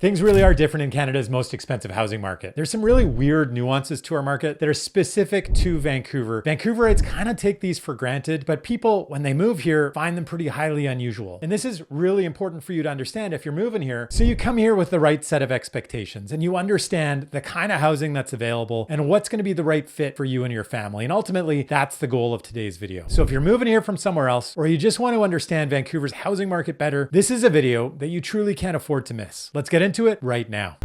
Things really are different in Canada's most expensive housing market. There's some really weird nuances to our market that are specific to Vancouver. Vancouverites kind of take these for granted, but people, when they move here, find them pretty highly unusual. And this is really important for you to understand if you're moving here. So you come here with the right set of expectations and you understand the kind of housing that's available and what's going to be the right fit for you and your family. And ultimately, that's the goal of today's video. So if you're moving here from somewhere else, or you just want to understand Vancouver's housing market better, this is a video that you truly can't afford to miss. Let's get into it right now.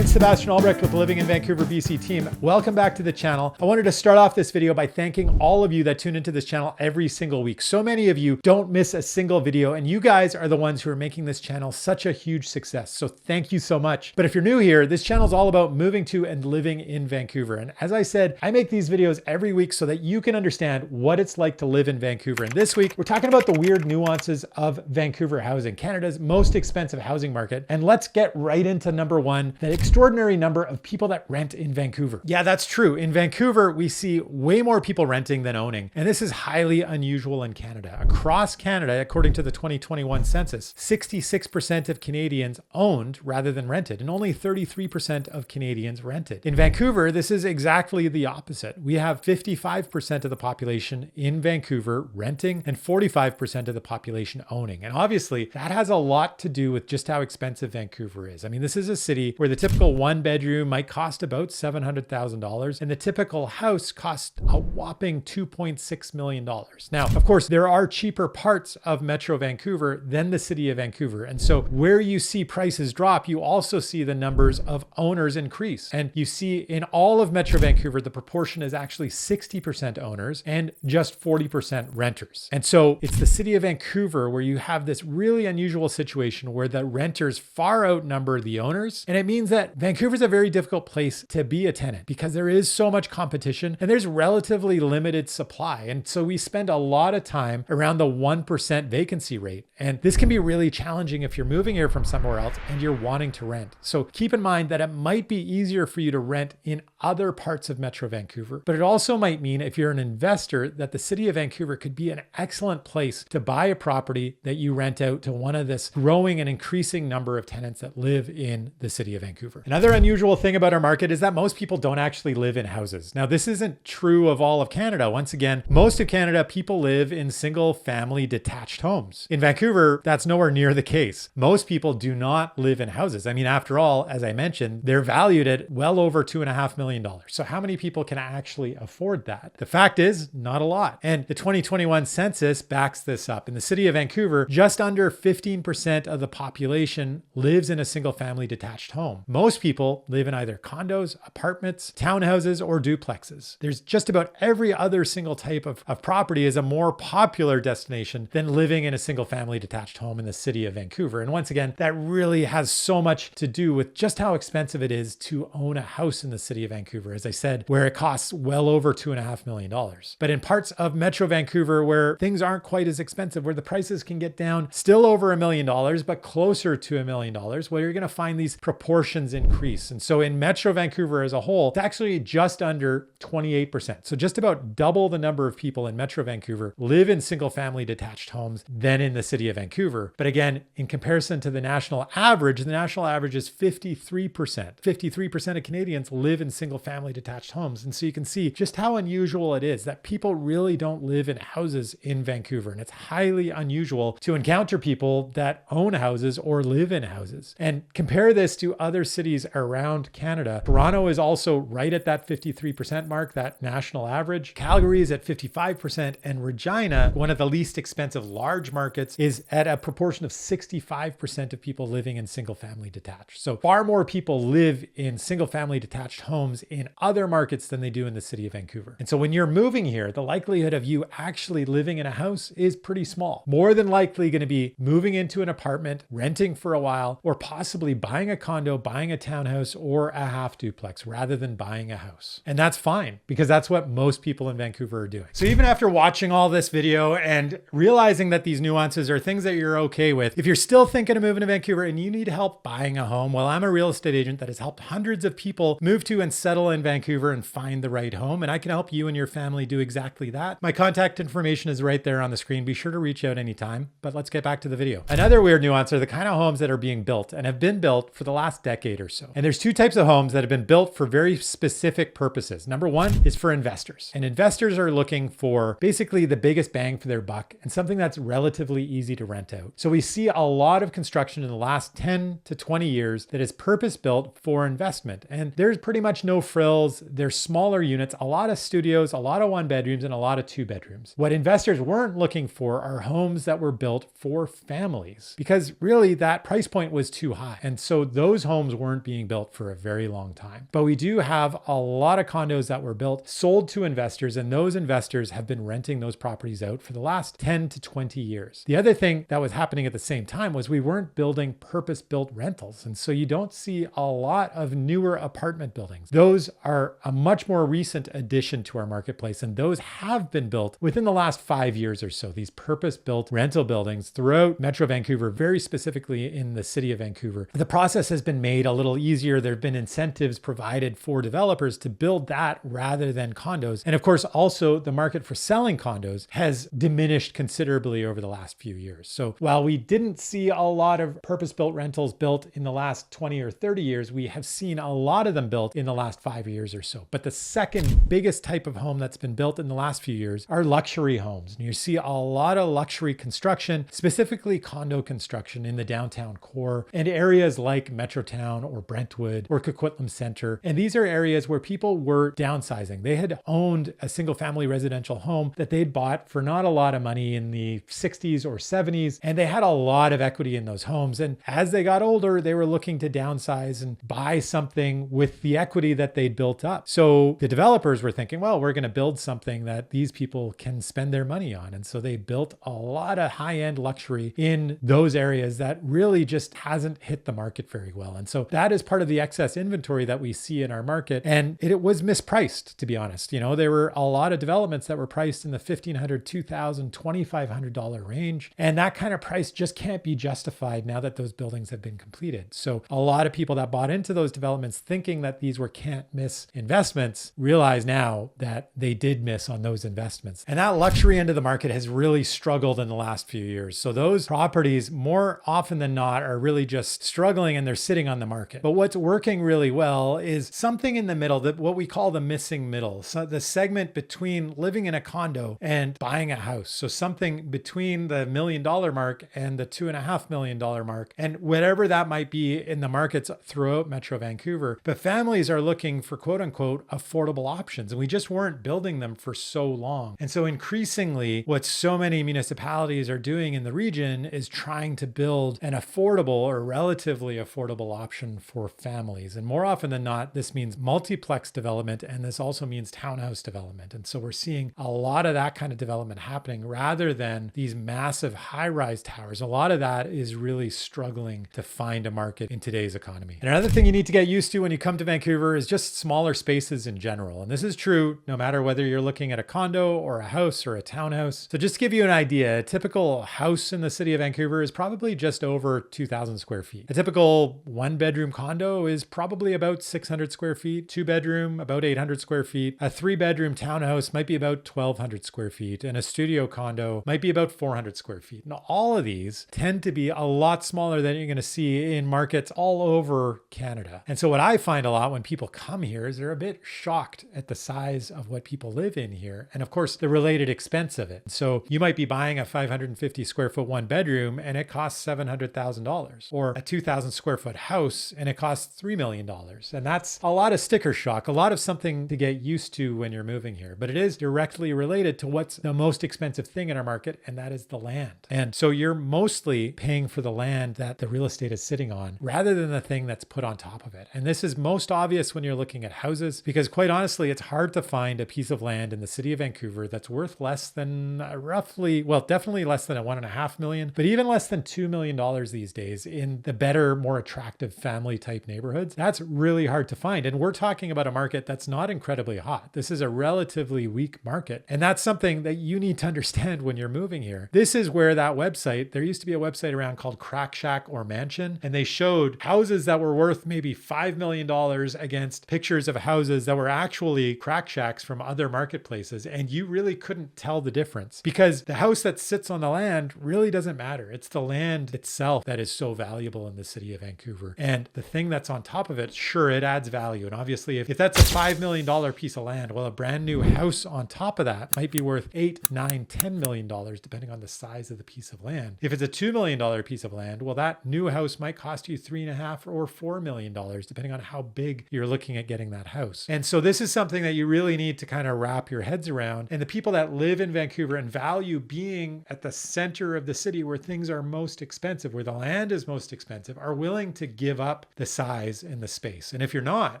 Sebastian Albrecht with the Living in Vancouver, BC team. Welcome back to the channel. I wanted to start off this video by thanking all of you that tune into this channel every single week. So many of you don't miss a single video, and you guys are the ones who are making this channel such a huge success. So thank you so much. But if you're new here, this channel is all about moving to and living in Vancouver. And as I said, I make these videos every week so that you can understand what it's like to live in Vancouver. And this week, we're talking about the weird nuances of Vancouver housing, Canada's most expensive housing market. And let's get right into number one, the extraordinary number of people that rent in Vancouver. Yeah, that's true. In Vancouver, we see way more people renting than owning. And this is highly unusual in Canada. Across Canada, according to the 2021 census, 66% of Canadians owned rather than rented, and only 33% of Canadians rented. In Vancouver, this is exactly the opposite. We have 55% of the population in Vancouver renting and 45% of the population owning. And obviously, that has a lot to do with just how expensive Vancouver is. I mean, this is a city where the typical one bedroom might cost about $700,000 and the typical house costs a whopping $2.6 million. Now, of course, there are cheaper parts of Metro Vancouver than the city of Vancouver. And so where you see prices drop, you also see the numbers of owners increase. And you see in all of Metro Vancouver, the proportion is actually 60% owners and just 40% renters. And so it's the city of Vancouver where you have this really unusual situation where the renters far outnumber the owners. And it means that Vancouver is a very difficult place to be a tenant because there is so much competition and there's relatively limited supply. And so we spend a lot of time around the 1% vacancy rate. And this can be really challenging if you're moving here from somewhere else and you're wanting to rent. So keep in mind that it might be easier for you to rent in other parts of Metro Vancouver, but it also might mean if you're an investor that the city of Vancouver could be an excellent place to buy a property that you rent out to one of this growing and increasing number of tenants that live in the city of Vancouver. Another unusual thing about our market is that most people don't actually live in houses. Now, this isn't true of all of Canada. Once again, most of Canada, people live in single family detached homes. In Vancouver, that's nowhere near the case. Most people do not live in houses. I mean, after all, as I mentioned, they're valued at well over $2.5 million. So how many people can actually afford that? The fact is, not a lot. And the 2021 census backs this up. In the city of Vancouver, just under 15% of the population lives in a single family detached home. Most people live in either condos, apartments, townhouses, or duplexes. There's just about every other single type of property is a more popular destination than living in a single family detached home in the city of Vancouver. And once again, that really has so much to do with just how expensive it is to own a house in the city of Vancouver, as I said, where it costs well over $2.5 million. But in parts of Metro Vancouver where things aren't quite as expensive, where the prices can get down still over $1 million, but closer to $1 million, well, you're going to find these proportions increase. And so in Metro Vancouver as a whole, it's actually just under 28%. So just about double the number of people in Metro Vancouver live in single family detached homes than in the city of Vancouver. But again, in comparison to the national average is 53%. 53% of Canadians live in single family detached homes. And so you can see just how unusual it is that people really don't live in houses in Vancouver. And it's highly unusual to encounter people that own houses or live in houses. And compare this to other cities around Canada. Toronto is also right at that 53% mark, that national average. Calgary is at 55%, and Regina, one of the least expensive large markets, is at a proportion of 65% of people living in single family detached. So far more people live in single family detached homes in other markets than they do in the city of Vancouver. And so when you're moving here, the likelihood of you actually living in a house is pretty small. More than likely going to be moving into an apartment, renting for a while, or possibly buying a condo, buying a townhouse or a half duplex rather than buying a house. And that's fine because that's what most people in Vancouver are doing. So even after watching all this video and realizing that these nuances are things that you're okay with, if you're still thinking of moving to Vancouver and you need help buying a home, well, I'm a real estate agent that has helped hundreds of people move to and settle in Vancouver and find the right home. And I can help you and your family do exactly that. My contact information is right there on the screen. Be sure to reach out anytime, but let's get back to the video. Another weird nuance are the kind of homes that are being built and have been built for the last decade or so. And there's two types of homes that have been built for very specific purposes. Number one is for investors. And investors are looking for basically the biggest bang for their buck and something that's relatively easy to rent out. So we see a lot of construction in the last 10 to 20 years that is purpose-built for investment. And there's pretty much no frills. There's smaller units, a lot of studios, a lot of one bedrooms, and a lot of two bedrooms. What investors weren't looking for are homes that were built for families because really that price point was too high. And so those homes weren't being built for a very long time. But we do have a lot of condos that were built, sold to investors, and those investors have been renting those properties out for the last 10 to 20 years. The other thing that was happening at the same time was we weren't building purpose-built rentals. And so you don't see a lot of newer apartment buildings. Those are a much more recent addition to our marketplace. And those have been built within the last 5 years or so, these purpose-built rental buildings throughout Metro Vancouver, very specifically in the city of Vancouver. The process has been made a little easier. There have been incentives provided for developers to build that rather than condos. And of course, also the market for selling condos has diminished considerably over the last few years. So while we didn't see a lot of purpose-built rentals built in the last 20 or 30 years, we have seen a lot of them built in the last 5 years or so. But the second biggest type of home that's been built in the last few years are luxury homes. And you see a lot of luxury construction, specifically condo construction in the downtown core and areas like Metrotown or Brentwood or Coquitlam Center. And these are areas where people were downsizing. They had owned a single family residential home that they'd bought for not a lot of money in the 60s or 70s. And they had a lot of equity in those homes. And as they got older, they were looking to downsize and buy something with the equity that they'd built up. So the developers were thinking, well, we're going to build something that these people can spend their money on. And so they built a lot of high-end luxury in those areas that really just hasn't hit the market very well. And so that is part of the excess inventory that we see in our market. And it was mispriced, to be honest. You know, there were a lot of developments that were priced in the $1,500, $2,000, $2,500 range. And that kind of price just can't be justified now that those buildings have been completed. So a lot of people that bought into those developments thinking that these were can't miss investments realize now that they did miss on those investments. And that luxury end of the market has really struggled in the last few years. So those properties more often than not are really just struggling and they're sitting on the market. But what's working really well is something in the middle, that what we call the missing middle. So the segment between living in a condo and buying a house. So something between the $1 million mark and the $2.5 million mark, and whatever that might be in the markets throughout Metro Vancouver. But families are looking for quote unquote affordable options. And we just weren't building them for so long. And so increasingly, what so many municipalities are doing in the region is trying to build an affordable or relatively affordable option for families. And more often than not, this means multiplex development, and this also means townhouse development. And so we're seeing a lot of that kind of development happening rather than these massive high-rise towers. A lot of that is really struggling to find a market in today's economy. And another thing you need to get used to when you come to Vancouver is just smaller spaces in general. And this is true no matter whether you're looking at a condo or a house or a townhouse. So just to give you an idea, a typical house in the city of Vancouver is probably just over 2,000 square feet. A typical one-bedroom condo is probably about 600 square feet, two-bedroom about 800 square feet, a three-bedroom townhouse might be about 1,200 square feet, and a studio condo might be about 400 square feet. Now, all of these tend to be a lot smaller than you're going to see in markets all over Canada. And so what I find a lot when people come here is they're a bit shocked at the size of what people live in here. And of course, the related expense of it. So you might be buying a 550 square foot one bedroom and it costs $700,000, or a 2,000 square foot house and it costs $3 million. And that's a lot of sticker shock, a lot of something to get used to when you're moving here. But it is directly related to what's the most expensive thing in our market, and that is the land. And so you're mostly paying for the land that the real estate is sitting on rather than the thing that's put on top of it. And this is most obvious when you're looking at houses, because quite honestly, it's hard to find a piece of land in the city of Vancouver that's worth less than definitely less than $1.5 million, but even less than $2 million these days in the better, more attractive family family type neighborhoods, that's really hard to find. And we're talking about a market that's not incredibly hot. This is a relatively weak market. And that's something that you need to understand when you're moving here. This is where that website, there used to be a website around called Crack Shack or Mansion, and they showed houses that were worth maybe $5 million against pictures of houses that were actually crack shacks from other marketplaces. And you really couldn't tell the difference because the house that sits on the land really doesn't matter. It's the land itself that is so valuable in the city of Vancouver. And the thing that's on top of it, sure, it adds value. And obviously, if that's a $5 million piece of land, well, a brand new house on top of that might be worth $8, $9, $10 million, depending on the size of the piece of land. If it's a $2 million piece of land, well, that new house might cost you $3.5 or $4 million, depending on how big you're looking at getting that house. And so this is something that you really need to kind of wrap your heads around. And the people that live in Vancouver and value being at the center of the city where things are most expensive, where the land is most expensive, are willing to give up the size and the space. And if you're not,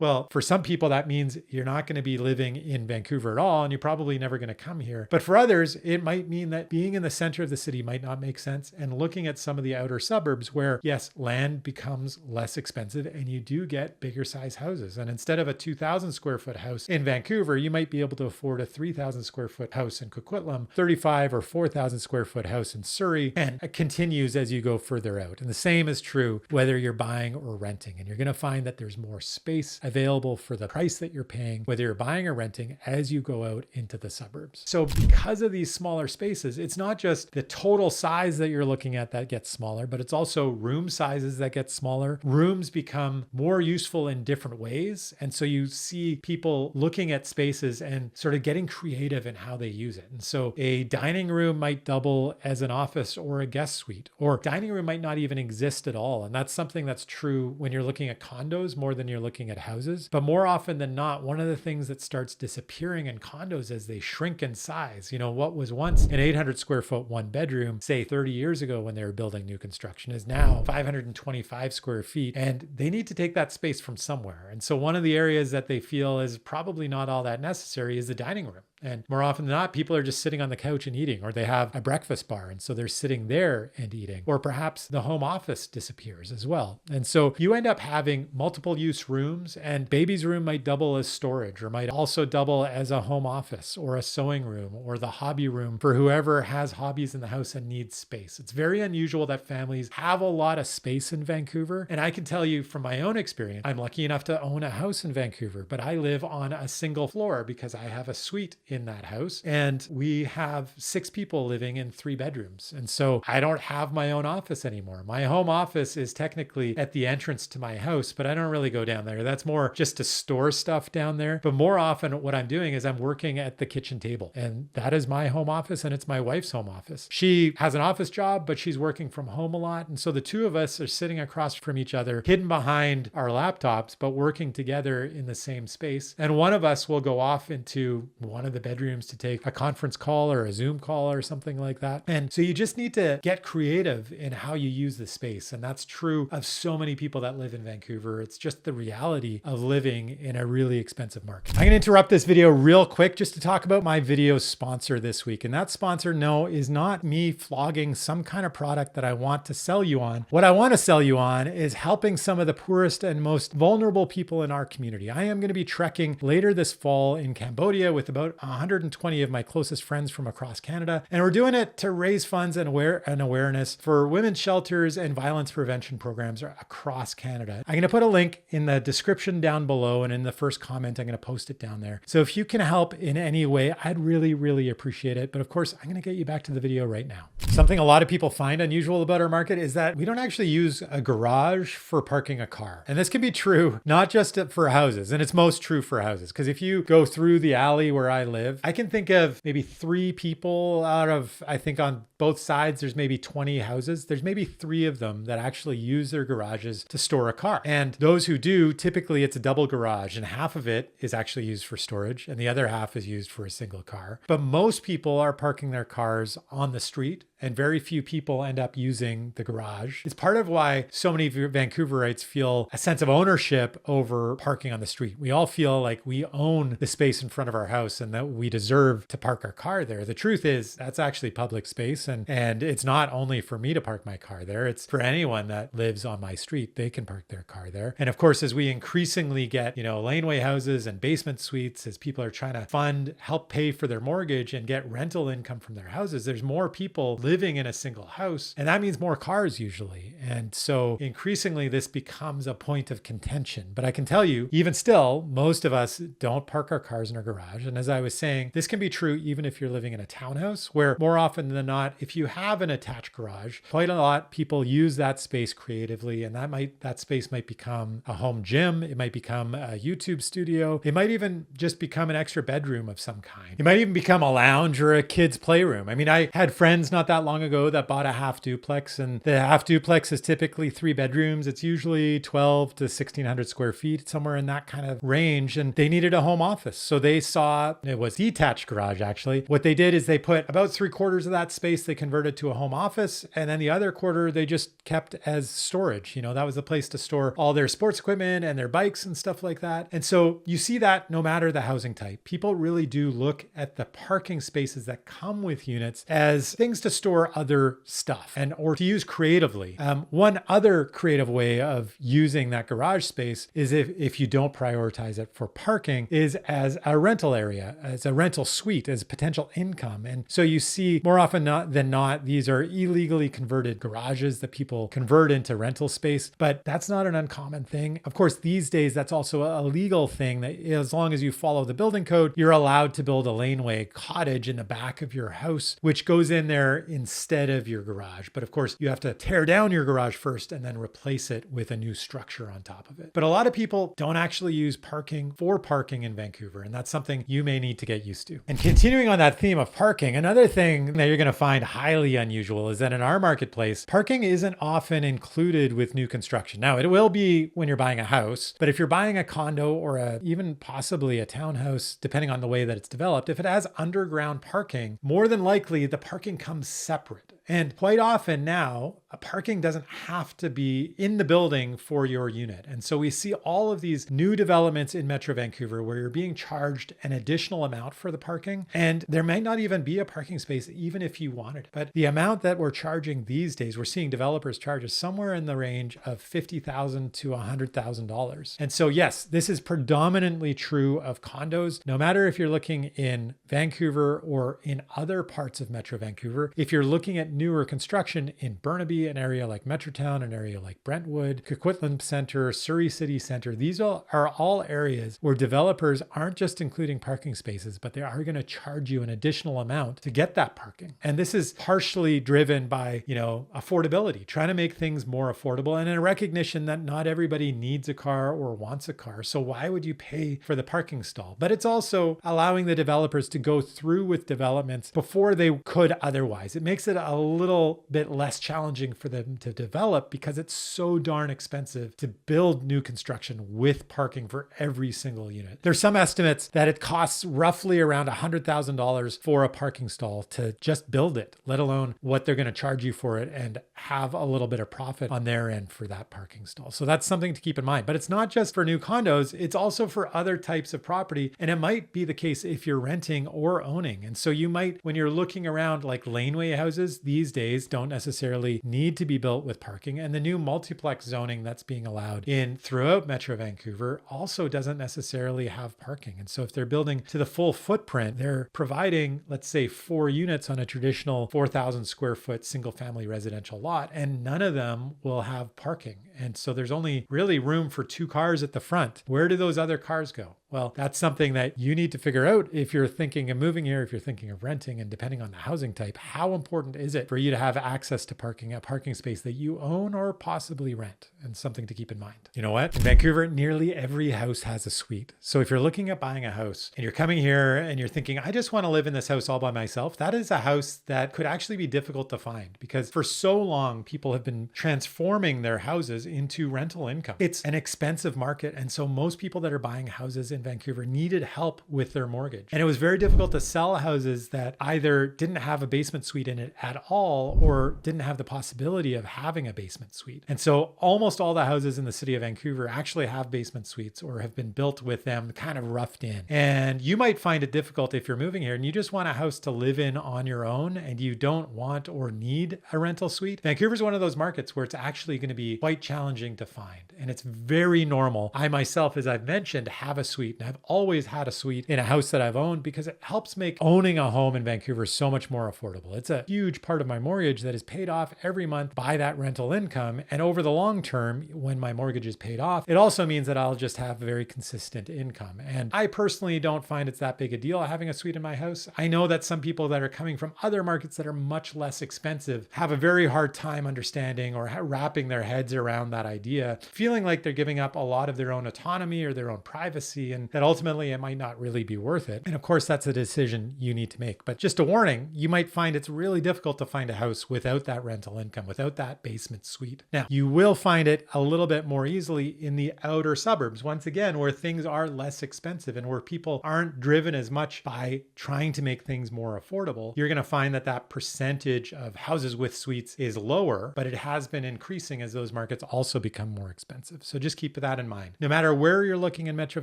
well, for some people, that means you're not going to be living in Vancouver at all, and you're probably never going to come here. But for others, it might mean that being in the center of the city might not make sense. And looking at some of the outer suburbs where, yes, land becomes less expensive and you do get bigger size houses. And instead of a 2,000 square foot house in Vancouver, you might be able to afford a 3,000 square foot house in Coquitlam, 35 or 4,000 square foot house in Surrey, and it continues as you go further out. And the same is true whether you're buying or renting. And you're going to find that there's more space available for the price that you're paying, whether you're buying or renting, as you go out into the suburbs. So because of these smaller spaces, it's not just the total size that you're looking at that gets smaller, but it's also room sizes that get smaller. Rooms become more useful in different ways. And so you see people looking at spaces and sort of getting creative in how they use it. And so a dining room might double as an office or a guest suite, or dining room might not even exist at all. And that's something that's true when you're looking at condos more than you're looking at houses. But more often than not, one of the things that starts disappearing in condos as they shrink in size, you know, what was once an 800 square foot one bedroom, say 30 years ago when they were building new construction, is now 525 square feet. And they need to take that space from somewhere. And so one of the areas that they feel is probably not all that necessary is the dining room. And more often than not, people are just sitting on the couch and eating, or they have a breakfast bar. And so they're sitting there and eating, or perhaps the home office disappears as well. And so you end up having multiple use rooms, and baby's room might double as storage, or might also double as a home office or a sewing room or the hobby room for whoever has hobbies in the house and needs space. It's very unusual that families have a lot of space in Vancouver. And I can tell you from my own experience, I'm lucky enough to own a house in Vancouver, but I live on a single floor because I have a suite in that house. And we have 6 people living in 3 bedrooms. And so I don't have my own office anymore. My home office is technically at the entrance to my house, but I don't really go down there. That's more just to store stuff down there. But more often what I'm doing is I'm working at the kitchen table. And that is my home office, and it's my wife's home office. She has an office job, but she's working from home a lot. And so the two of us are sitting across from each other, hidden behind our laptops, but working together in the same space. And one of us will go off into one of the bedrooms to take a conference call or a Zoom call or something like that. And so you just need to get creative in how you use the space. And that's true of so many people that live in Vancouver. It's just the reality of living in a really expensive market. I'm going to interrupt this video real quick just to talk about my video sponsor this week. And that sponsor, no, is not me flogging some kind of product that I want to sell you on. What I want to sell you on is helping some of the poorest and most vulnerable people in our community. I am going to be trekking later this fall in Cambodia with about 120 of my closest friends from across Canada. And we're doing it to raise funds and awareness for women's shelters and violence prevention programs across Canada. I'm going to put a link in the description down below, and in the first comment, I'm going to post it down there. So if you can help in any way, I'd really, really appreciate it. But of course, I'm going to get you back to the video right now. Something a lot of people find unusual about our market is that we don't actually use a garage for parking a car. And this can be true, not just for houses, and it's most true for houses. Because if you go through the alley where I live, I can think of maybe 3 people out of, I think on both sides, there's maybe 20 houses. There's maybe 3 of them that actually use their garages to store a car. And those who do, typically it's a double garage, and half of it is actually used for storage and the other half is used for a single car. But most people are parking their cars on the street, and very few people end up using the garage. It's part of why so many Vancouverites feel a sense of ownership over parking on the street. We all feel like we own the space in front of our house and that that we deserve to park our car there. The truth is that's actually public space. And it's not only for me to park my car there, it's for anyone that lives on my street. They can park their car there. And of course, as we increasingly get, laneway houses and basement suites, as people are trying to help pay for their mortgage and get rental income from their houses, there's more people living in a single house. And that means more cars usually. And so increasingly this becomes a point of contention. But I can tell you, even still, most of us don't park our cars in our garage. And as I was saying, this can be true even if you're living in a townhouse, where more often than not, if you have an attached garage, quite a lot people use that space creatively. And that space might become a home gym. It might become a YouTube studio. It might even just become an extra bedroom of some kind. It might even become a lounge or a kid's playroom. I mean, I had friends not that long ago that bought a half duplex, and the half duplex is typically 3 bedrooms. It's usually 12 to 1600 square feet, somewhere in that kind of range. And they needed a home office. So they saw, it was detached garage actually. What they did is they put about 3/4 of that space, they converted to a home office. And then the other quarter, they just kept as storage. That was the place to store all their sports equipment and their bikes and stuff like that. And so you see that no matter the housing type, people really do look at the parking spaces that come with units as things to store other stuff or to use creatively. One other creative way of using that garage space is if you don't prioritize it for parking, is as a rental area, as a rental suite, as potential income. And so you see more often than not, these are illegally converted garages that people convert into rental space, but that's not an uncommon thing. Of course, these days, that's also a legal thing that as long as you follow the building code, you're allowed to build a laneway cottage in the back of your house, which goes in there instead of your garage. But of course, you have to tear down your garage first and then replace it with a new structure on top of it. But a lot of people don't actually use parking for parking in Vancouver, and that's something you may need to get used to. And continuing on that theme of parking, another thing that you're going to find highly unusual is that in our marketplace, parking isn't often included with new construction. Now, it will be when you're buying a house, but if you're buying a condo or even possibly a townhouse, depending on the way that it's developed, if it has underground parking, more than likely the parking comes separate. And quite often now, a parking doesn't have to be in the building for your unit. And so we see all of these new developments in Metro Vancouver where you're being charged an additional amount for the parking. And there might not even be a parking space, even if you wanted. But the amount that we're charging these days, we're seeing developers charge somewhere in the range of $50,000 to $100,000. And so yes, this is predominantly true of condos. No matter if you're looking in Vancouver or in other parts of Metro Vancouver, if you're looking at newer construction in Burnaby, an area like Metrotown, an area like Brentwood, Coquitlam Center, Surrey City Center, these are all areas where developers aren't just including parking spaces, but they are going to charge you an additional amount to get that parking. And this is partially driven by, affordability, trying to make things more affordable and in a recognition that not everybody needs a car or wants a car. So why would you pay for the parking stall? But it's also allowing the developers to go through with developments before they could otherwise. It makes it a little bit less challenging for them to develop because it's so darn expensive to build new construction with parking for every single unit. There's some estimates that it costs roughly around $100,000 for a parking stall to just build it, let alone what they're going to charge you for it and have a little bit of profit on their end for that parking stall. So that's something to keep in mind. But it's not just for new condos, it's also for other types of property. And it might be the case if you're renting or owning. And so you might, when you're looking around like laneway houses, these days don't necessarily need to be built with parking. And the new multiplex zoning that's being allowed in throughout Metro Vancouver also doesn't necessarily have parking. And so if they're building to the full footprint, they're providing, let's say, 4 units on a traditional 4,000 square foot single family residential lot, and none of them will have parking. And so there's only really room for 2 cars at the front. Where do those other cars go? Well, that's something that you need to figure out if you're thinking of moving here, if you're thinking of renting, and depending on the housing type, how important is it for you to have access to parking, a parking space that you own or possibly rent? And something to keep in mind. You know what? In Vancouver, nearly every house has a suite. So if you're looking at buying a house and you're coming here and you're thinking, I just want to live in this house all by myself, that is a house that could actually be difficult to find because for so long, people have been transforming their houses goes into rental income. It's an expensive market. And so most people that are buying houses in Vancouver needed help with their mortgage. And it was very difficult to sell houses that either didn't have a basement suite in it at all or didn't have the possibility of having a basement suite. And so almost all the houses in the city of Vancouver actually have basement suites or have been built with them kind of roughed in. And you might find it difficult if you're moving here and you just want a house to live in on your own and you don't want or need a rental suite. Vancouver's one of those markets where it's actually going to be quite challenging to find. And it's very normal. I myself, as I've mentioned, have a suite, and I've always had a suite in a house that I've owned because it helps make owning a home in Vancouver so much more affordable. It's a huge part of my mortgage that is paid off every month by that rental income. And over the long term, when my mortgage is paid off, it also means that I'll just have very consistent income. And I personally don't find it's that big a deal having a suite in my house. I know that some people that are coming from other markets that are much less expensive have a very hard time understanding or wrapping their heads around that idea, feeling like they're giving up a lot of their own autonomy or their own privacy, and that ultimately it might not really be worth it. And of course, that's a decision you need to make. But just a warning, you might find it's really difficult to find a house without that rental income, without that basement suite. Now, you will find it a little bit more easily in the outer suburbs, once again, where things are less expensive and where people aren't driven as much by trying to make things more affordable. You're going to find that that percentage of houses with suites is lower, but it has been increasing as those markets also become more expensive. So just keep that in mind. No matter where you're looking in Metro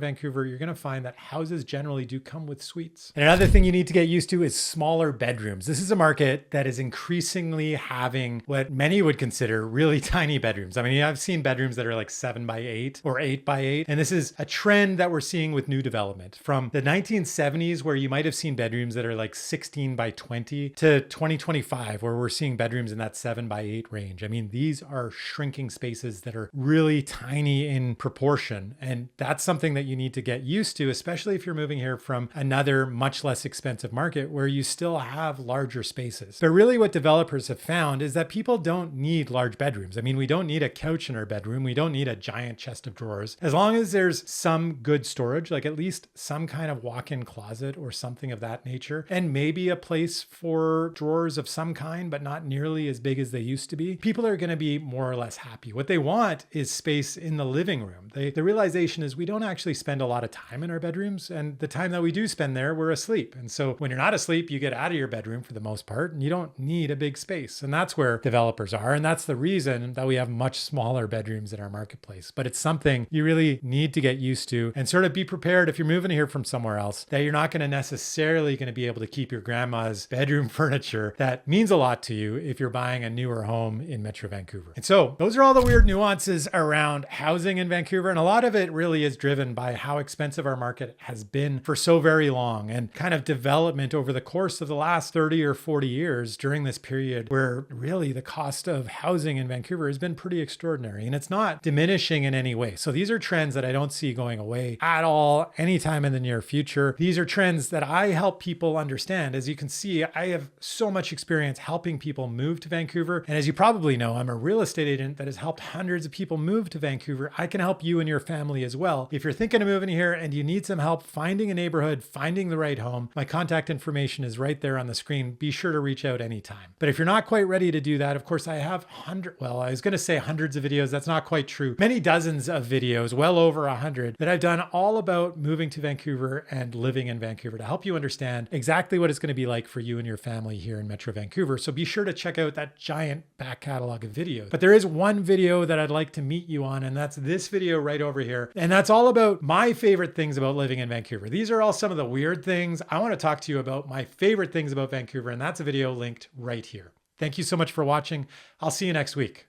Vancouver, you're going to find that houses generally do come with suites. And another thing you need to get used to is smaller bedrooms. This is a market that is increasingly having what many would consider really tiny bedrooms. I mean, I've seen bedrooms that are like 7x8 or 8x8. And this is a trend that we're seeing with new development from the 1970s, where you might have seen bedrooms that are like 16x20, to 2025, where we're seeing bedrooms in that 7x8 range. I mean, these are shrinking spaces that are really tiny in proportion. And that's something that you need to get used to, especially if you're moving here from another much less expensive market where you still have larger spaces. But really what developers have found is that people don't need large bedrooms. I mean, we don't need a couch in our bedroom. We don't need a giant chest of drawers. As long as there's some good storage, like at least some kind of walk-in closet or something of that nature, and maybe a place for drawers of some kind, but not nearly as big as they used to be, people are going to be more or less happy. What they want is space in the living room. The realization is we don't actually spend a lot of time in our bedrooms, and the time that we do spend there, we're asleep. And so when you're not asleep, you get out of your bedroom for the most part, and you don't need a big space. And that's where developers are. And that's the reason that we have much smaller bedrooms in our marketplace. But it's something you really need to get used to and sort of be prepared if you're moving here from somewhere else, that you're not going to necessarily going to be able to keep your grandma's bedroom furniture. That means a lot to you if you're buying a newer home in Metro Vancouver. And so those are all the weird nuances around housing in Vancouver. And a lot of it really is driven by how expensive our market has been for so very long, and kind of development over the course of the last 30 or 40 years during this period where really the cost of housing in Vancouver has been pretty extraordinary, and it's not diminishing in any way. So these are trends that I don't see going away at all anytime in the near future. These are trends that I help people understand. As you can see, I have so much experience helping people move to Vancouver. And as you probably know, I'm a real estate agent that has helped hundreds of people move to Vancouver. I can help you and your family as well. If you're thinking of moving here and you need some help finding a neighborhood, finding the right home, my contact information is right there on the screen. Be sure to reach out anytime. But if you're not quite ready to do that, of course, I have hundreds of videos. That's not quite true. Many dozens of videos, well over 100, that I've done all about moving to Vancouver and living in Vancouver to help you understand exactly what it's going to be like for you and your family here in Metro Vancouver. So be sure to check out that giant back catalog of videos. But there is one video that I'd like to meet you on, and that's this video right over here. And that's all about my favorite things about living in Vancouver. These are all some of the weird things. I want to talk to you about my favorite things about Vancouver, and that's a video linked right here. Thank you so much for watching. I'll see you next week.